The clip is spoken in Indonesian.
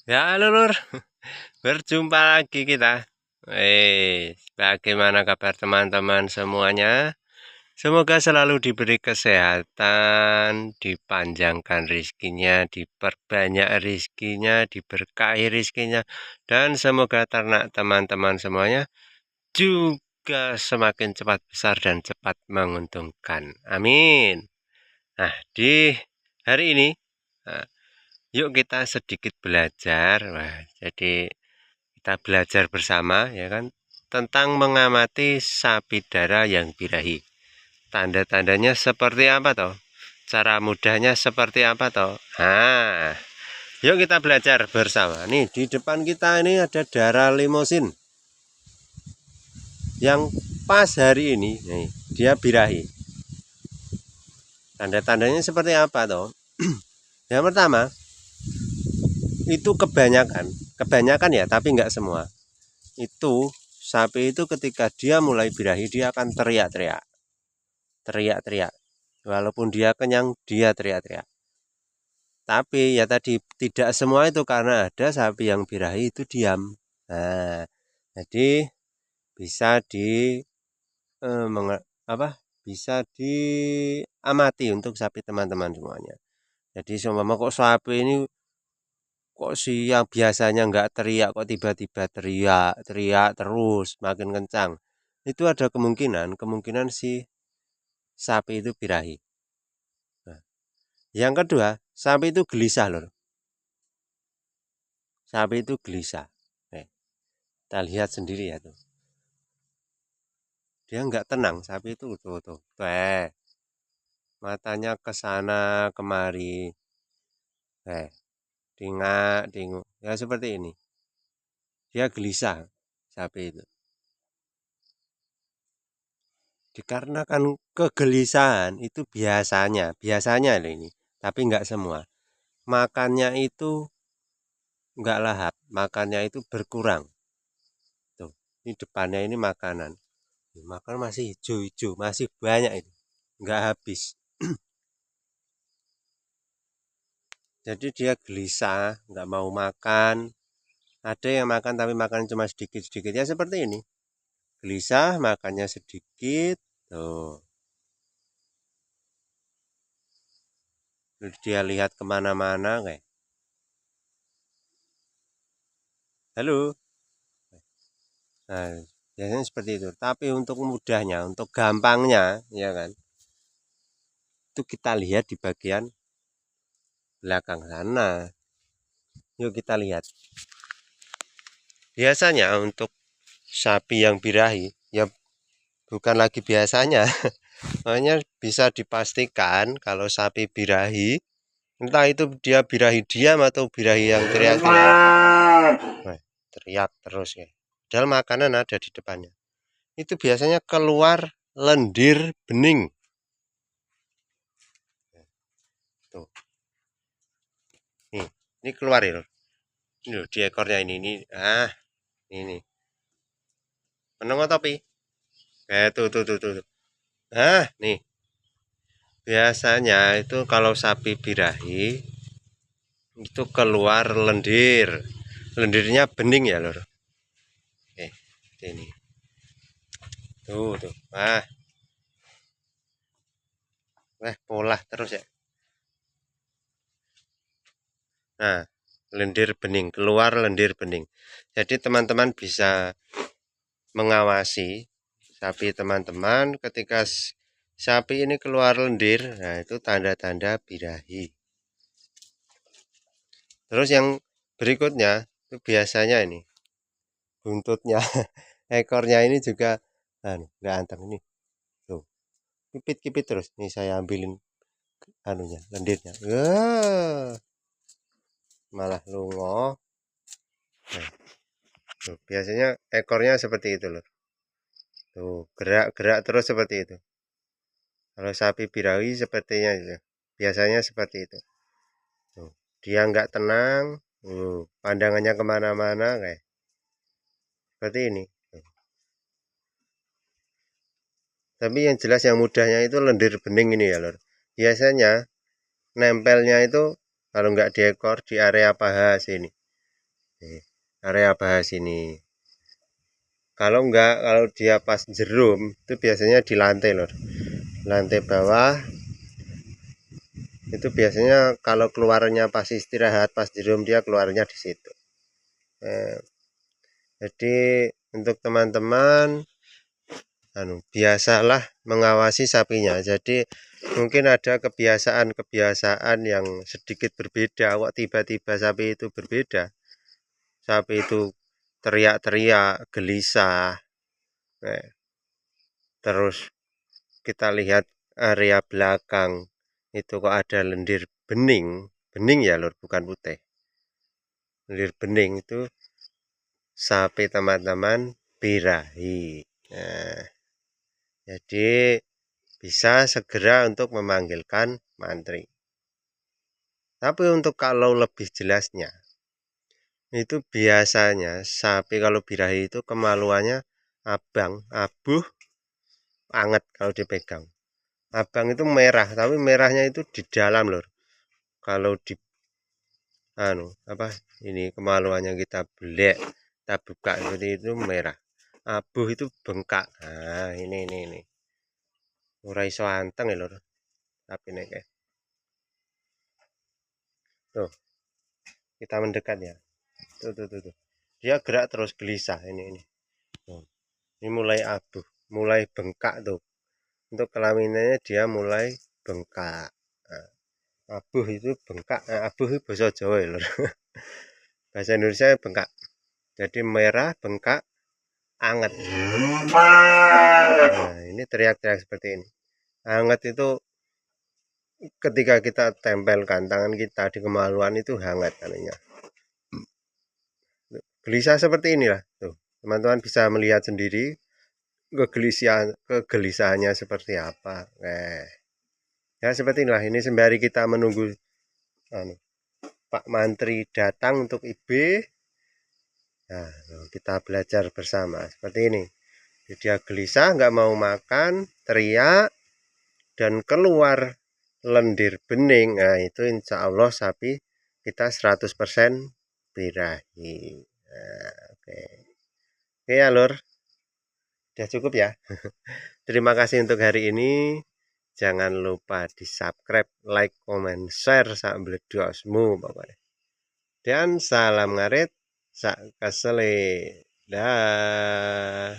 Ya, halo Lur, berjumpa lagi kita. Bagaimana kabar teman-teman semuanya? Semoga selalu diberi kesehatan, dipanjangkan rizkinya, diperbanyak rizkinya, diberkahi rizkinya, dan semoga ternak teman-teman semuanya juga semakin cepat besar dan cepat menguntungkan. Amin. Nah, di hari ini, eh, yuk kita sedikit belajar. Wah, jadi kita belajar bersama ya kan tentang mengamati sapi dara yang birahi. Tanda-tandanya seperti apa toh? Cara mudahnya seperti apa toh? Nah, yuk kita belajar bersama. Nih di depan kita ini ada dara limosin yang pas hari ini nih dia birahi. Tanda-tandanya seperti apa toh? Yang pertama itu kebanyakan ya, tapi nggak semua. Itu sapi itu ketika dia mulai birahi dia akan teriak-teriak. Walaupun dia kenyang, dia teriak-teriak. Tapi ya tadi tidak semua itu karena ada sapi yang birahi itu diam. Nah, jadi bisa apa? Bisa diamati untuk sapi teman-teman semuanya. Jadi seumpama kok sapi ini kok yang biasanya nggak teriak kok tiba-tiba teriak terus makin kencang. Itu ada kemungkinan si sapi itu birahi. Nah, yang kedua, sapi itu gelisah loh. Sapi itu gelisah. Kita lihat sendiri ya tuh. Dia nggak tenang, sapi itu tuh. Matanya ke sana kemari. Dingak. Ya seperti ini. Dia gelisah, sapi itu. Dikarenakan kegelisahan itu biasanya loh ini. Tapi nggak semua. Makannya itu nggak lahap, makannya itu berkurang. Tuh, ini depannya ini makanan. Makan masih hijau-hijau, masih banyak itu. Nggak habis. Jadi dia gelisah, nggak mau makan. Ada yang makan tapi makan cuma sedikit-sedikit. Ya seperti ini. Gelisah, makannya sedikit. Tuh. Terus dia lihat kemana-mana kayak. Halo. Nah, biasanya seperti itu. Tapi untuk mudahnya, untuk gampangnya, ya kan. Itu kita lihat di bagian belakang sana. Yuk kita lihat. Biasanya untuk sapi yang birahi, ya bukan lagi biasanya. Makanya bisa dipastikan kalau sapi birahi, entah itu dia birahi diam atau birahi yang teriak-teriak. Teriak terus ya. Padahal makanan ada di depannya. Itu biasanya keluar lendir bening. Tuh. Ini keluar ya. Ini loh, di ekornya ini. Ini. Menengok topi. Tuh. Nih. Biasanya itu kalau sapi birahi itu keluar lendir. Lendirnya bening ya, Lor. Ini. Tuh. Polah terus ya. Nah, lendir bening, keluar lendir bening. Jadi teman-teman bisa mengawasi sapi teman-teman ketika sapi ini keluar lendir. Nah, itu tanda-tanda birahi. Terus yang berikutnya itu biasanya ini buntutnya, ekornya ini juga nggak anteng ini. Tuh, kipit-kipit terus. Nih saya ambilin lendirnya. Malah lungo. Nah, tuh, biasanya ekornya seperti itu loh. Tuh, gerak-gerak terus seperti itu. Kalau sapi birahi sepertinya itu. Biasanya seperti itu. Tuh, dia nggak tenang. Pandangannya kemana-mana kayak seperti ini. Tapi yang jelas yang mudahnya itu lendir bening ini ya lor. Biasanya nempelnya itu kalau nggak di ekor di area paha sini. Nih, area bahas ini. Kalau enggak, kalau dia pas jerum itu biasanya di lantai lor, lantai bawah itu biasanya kalau keluarnya pas istirahat, pas jerum dia keluarnya di situ. Jadi untuk teman-teman biasalah mengawasi sapinya. Jadi mungkin ada kebiasaan-kebiasaan yang sedikit berbeda. Kok tiba-tiba sapi itu berbeda, sapi itu teriak-teriak, gelisah. Terus kita lihat area belakang itu kok ada lendir bening, bening ya lur, bukan putih. Lendir bening itu sapi teman-teman birahi. Nah, jadi bisa segera untuk memanggilkan mantri. Tapi untuk kalau lebih jelasnya, itu biasanya sapi kalau birahi itu kemaluannya abang, abuh, anget kalau dipegang. Abang itu merah, tapi merahnya itu di dalam lor. Kalau di ini kemaluannya kita belek, kita buka seperti itu merah. Abuh itu bengkak. Nah, ini. Ora iso anteng ya lor. Tapi nek tuh, kita mendekat ya. Tuh. Dia gerak terus gelisah ini. Tuh. Ini mulai abuh, mulai bengkak tuh. Untuk kelaminannya dia mulai bengkak. Nah, abuh itu bengkak. Abuh itu bahasa Jawa ya lor. Bahasa Indonesia bengkak. Jadi merah, bengkak, anget. Nah, ini teriak-teriak seperti ini. Anget itu ketika kita tempelkan tangan kita di kemaluan itu hangat katanya. Gelisah seperti inilah. Tuh, teman-teman bisa melihat sendiri kegelisahannya seperti apa. Ya seperti inilah. Ini sembari kita menunggu Pak Mantri datang untuk IB. Nah, kita belajar bersama seperti ini. Dia gelisah, nggak mau makan, teriak, dan keluar lendir bening. Nah, itu insya Allah sapi kita 100% birahi. Nah, oke. Oke ya lur, udah cukup ya. Terima kasih untuk hari ini. Jangan lupa di subscribe, like, comment, share sambil dosmu pokoknya. Dan salam ngarit, sak kesele. Dah.